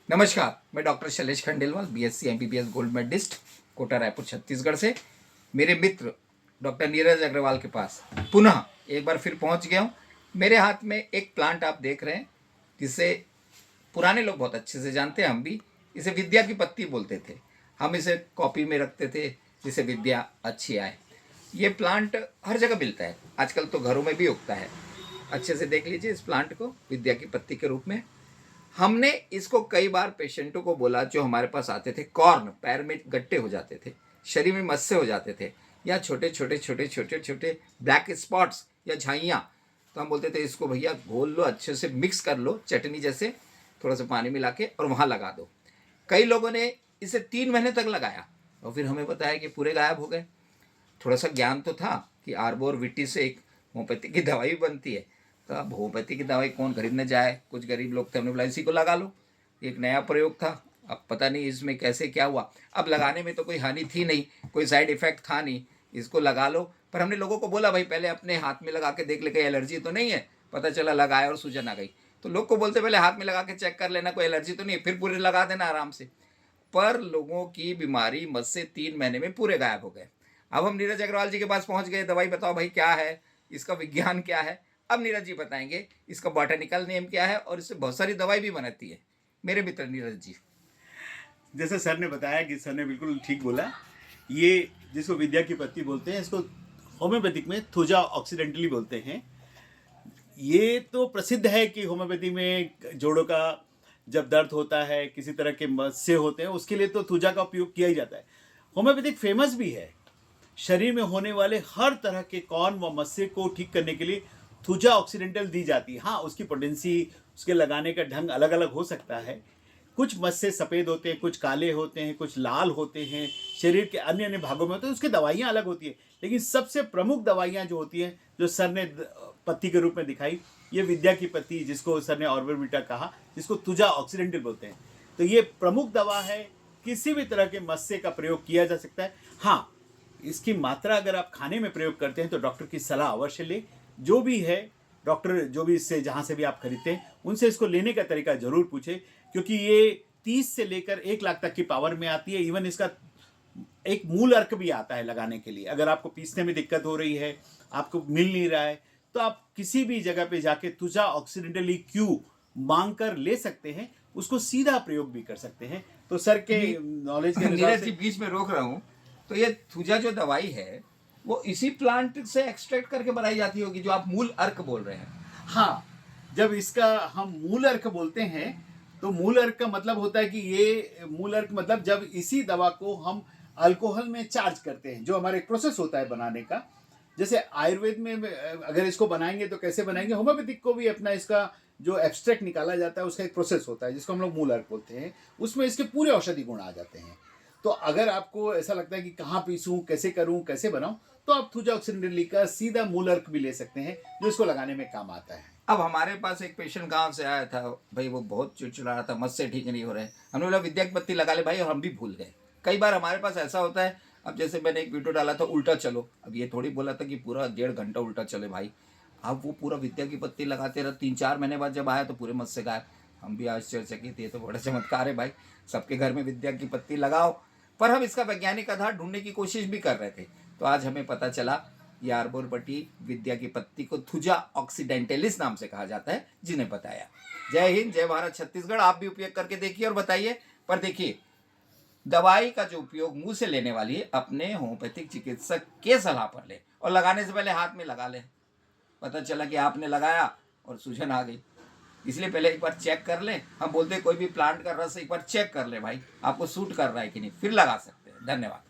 नमस्कार, मैं doctor Shailesh Khandelwal, BSc MBBS gold medallist, Kota Raipur Chhattisgarh से। मेरे मित्र डॉक्टर नीरज अग्रवाल के पास पुनः एक बार फिर पहुंच गया हूं। मेरे हाथ में एक प्लांट आप देख रहे हैं, जिसे पुराने लोग बहुत अच्छे से जानते हैं, हम भी इसे विद्या की पत्ती बोलते थे। हम इसे कॉपी में रखते थे जिससे विद्या अच्छी आए। ये प्लांट हर जगह मिलता है, आजकल तो घरों में भी उगता है। अच्छे से देख लीजिए इस प्लांट को, विद्या की पत्ती के रूप में। हमने इसको कई बार पेशेंटों को बोला, जो हमारे पास आते थे, कॉर्न पैर में गट्टे हो जाते थे, शरीर में मस्से हो जाते थे, या छोटे छोटे छोटे छोटे छोटे ब्लैक स्पॉट्स या झाइयाँ, तो हम बोलते थे इसको भैया घोल लो, अच्छे से मिक्स कर लो चटनी जैसे, थोड़ा सा पानी मिला के और वहाँ लगा दो। कई लोगों ने इसे 3 महीने तक लगाया और फिर हमें बताया कि पूरे गायब हो गए। थोड़ा सा ज्ञान तो था कि आर्बोर विटी से एक होम्योपैथी की दवाई भी बनती है, तो अब होम्योपैथी की दवाई कौन खरीदने जाए। कुछ गरीब लोग थे, हमने बोला इसी को लगा लो। एक नया प्रयोग था, अब पता नहीं इसमें कैसे क्या हुआ। अब लगाने में तो कोई हानि थी नहीं, कोई साइड इफेक्ट था नहीं, इसको लगा लो। पर हमने लोगों को बोला भाई पहले अपने हाथ में लगा के देख ले, कहीं एलर्जी तो नहीं है। पता चला लगाया और सूजन आ गई। तो लोग को बोलते पहले हाथ में लगा के चेक कर लेना, कोई एलर्जी तो नहीं है, फिर पूरे लगा देना आराम से। पर लोगों की बीमारी मत से 3 महीने में पूरे गायब हो गए। अब हम नीरज अग्रवाल जी के पास पहुंच गए, दवाई बताओ भाई क्या है, इसका विज्ञान क्या है। अब नीरज जी बताएंगे इसका बॉटनिकल नेम क्या है और इससे बहुत सारी दवाई भी बनती है। मेरे मित्र नीरज जी। जैसे सर ने बताया कि सर ने बिल्कुल ठीक बोला। ये जिसको विद्या की पत्ती बोलते हैं, इसको होम्योपैथिक में थुजा ऑक्सीडेंटली बोलते हैं। ये तो प्रसिद्ध है कि होम्योपैथी में जोड़ों का जब दर्द होता है, किसी तरह के मस्से होते हैं, उसके लिए तो थुजा का उपयोग किया ही जाता है। होम्योपैथिक फेमस भी है। शरीर में होने वाले हर तरह के कॉर्न व मस्से को ठीक करने के लिए थुजा ऑक्सीडेंटल दी जाती है। हाँ, उसकी पोटेंसी, उसके लगाने का ढंग अलग अलग हो सकता है। कुछ मस्से सफ़ेद होते हैं, कुछ काले होते हैं, कुछ लाल होते हैं, शरीर के अन्य अन्य भागों में होते हैं, उसकी दवाइयाँ अलग होती हैं। लेकिन सबसे प्रमुख दवाइयाँ जो होती हैं, जो सर ने पत्ती के रूप में दिखाई, ये विद्या की पत्ती, जिसको सर ने ऑर्बोविटा कहा, जिसको तुजा ऑक्सीडेंटल बोलते हैं, तो ये प्रमुख दवा है। किसी भी तरह के मस्से का प्रयोग किया जा सकता है। हाँ, इसकी मात्रा अगर आप खाने में प्रयोग करते हैं तो डॉक्टर की सलाह अवश्य ले। जो भी है, डॉक्टर जो भी इससे जहाँ से भी आप खरीदते हैं, उनसे इसको लेने का तरीका जरूर पूछे, क्योंकि ये 30 से लेकर 1 लाख तक की पावर में आती है। इवन इसका एक मूल अर्क भी आता है लगाने के लिए। अगर आपको पीसने में दिक्कत हो रही है, आपको मिल नहीं रहा है, तो आप किसी भी जगह पे जाके तुजा ऑक्सीडेंटली क्यू मांग कर ले सकते हैं, उसको सीधा प्रयोग भी कर सकते हैं। तो सर के नॉलेज के नीरज जी बीच में रोक रहा हूँ, तो ये थुजा जो दवाई है वो इसी प्लांट से एक्सट्रैक्ट करके बनाई जाती होगी जो आप मूल अर्क बोल रहे हैं। हाँ, जब इसका हम मूल अर्क बोलते हैं तो मूल अर्क का मतलब होता है कि ये मूल अर्क मतलब जब इसी दवा को हम अल्कोहल में चार्ज करते हैं, जो हमारा एक प्रोसेस होता है बनाने का। जैसे आयुर्वेद में अगर इसको बनाएंगे तो कैसे बनाएंगे, होम्योपैथिक को भी अपना इसका जो एब्स्ट्रैक्ट निकाला जाता है उसका एक प्रोसेस होता है, जिसको हम लोग मूल अर्क बोलते हैं। उसमें इसके पूरे औषधि गुण आ जाते हैं। तो अगर आपको ऐसा लगता है कि कहाँ पीसूं, कैसे करूं, कैसे बनाऊं, तो आप थुजा ऑक्सीडेंटली का सीधा मूल अर्क भी ले सकते हैं, जो इसको लगाने में काम आता है। अब हमारे पास एक पेशेंट गांव से आया था भाई, वो बहुत चिड़चिड़ा रहा था, मस्से ठीक नहीं हो रहे। हमने बोला विद्या की पत्ती लगा ले भाई, और हम भी भूल गए। कई बार हमारे पास ऐसा होता है। अब जैसे मैंने एक वीडियो डाला था उल्टा चलो, अब ये थोड़ी बोला था कि पूरा 1.5 घंटा उल्टा चले भाई। अब वो पूरा विद्या की पत्ती लगाते रहे, 3-4 महीने बाद जब आया तो पूरे मस्से गायब। हम भी आश्चर्यचकित, ये तो बड़ा चमत्कार है भाई, सबके घर में विद्या की पत्ती लगाओ। पर हम इसका वैज्ञानिक आधार ढूंढने की कोशिश भी कर रहे थे, तो आज हमें पता चला ये आर्बोरबटी विद्या की पत्ती को थुजा ऑक्सीडेंटलिस नाम से कहा जाता है, जिन्हें बताया। जय हिंद, जय भारत, छत्तीसगढ़। आप भी उपयोग करके देखिए और बताइए। पर देखिए, दवाई का जो उपयोग मुंह से लेने वाली है, अपने होम्योपैथिक चिकित्सक के सलाह पर ले, और लगाने से पहले हाथ में लगा ले। पता चला कि आपने लगाया और सूजन आ गई, इसलिए पहले एक बार चेक कर ले। हम बोलते हैं कोई भी प्लांट का रस एक बार चेक कर ले भाई, आपको सूट कर रहा है कि नहीं, फिर लगा सकते हैं। धन्यवाद।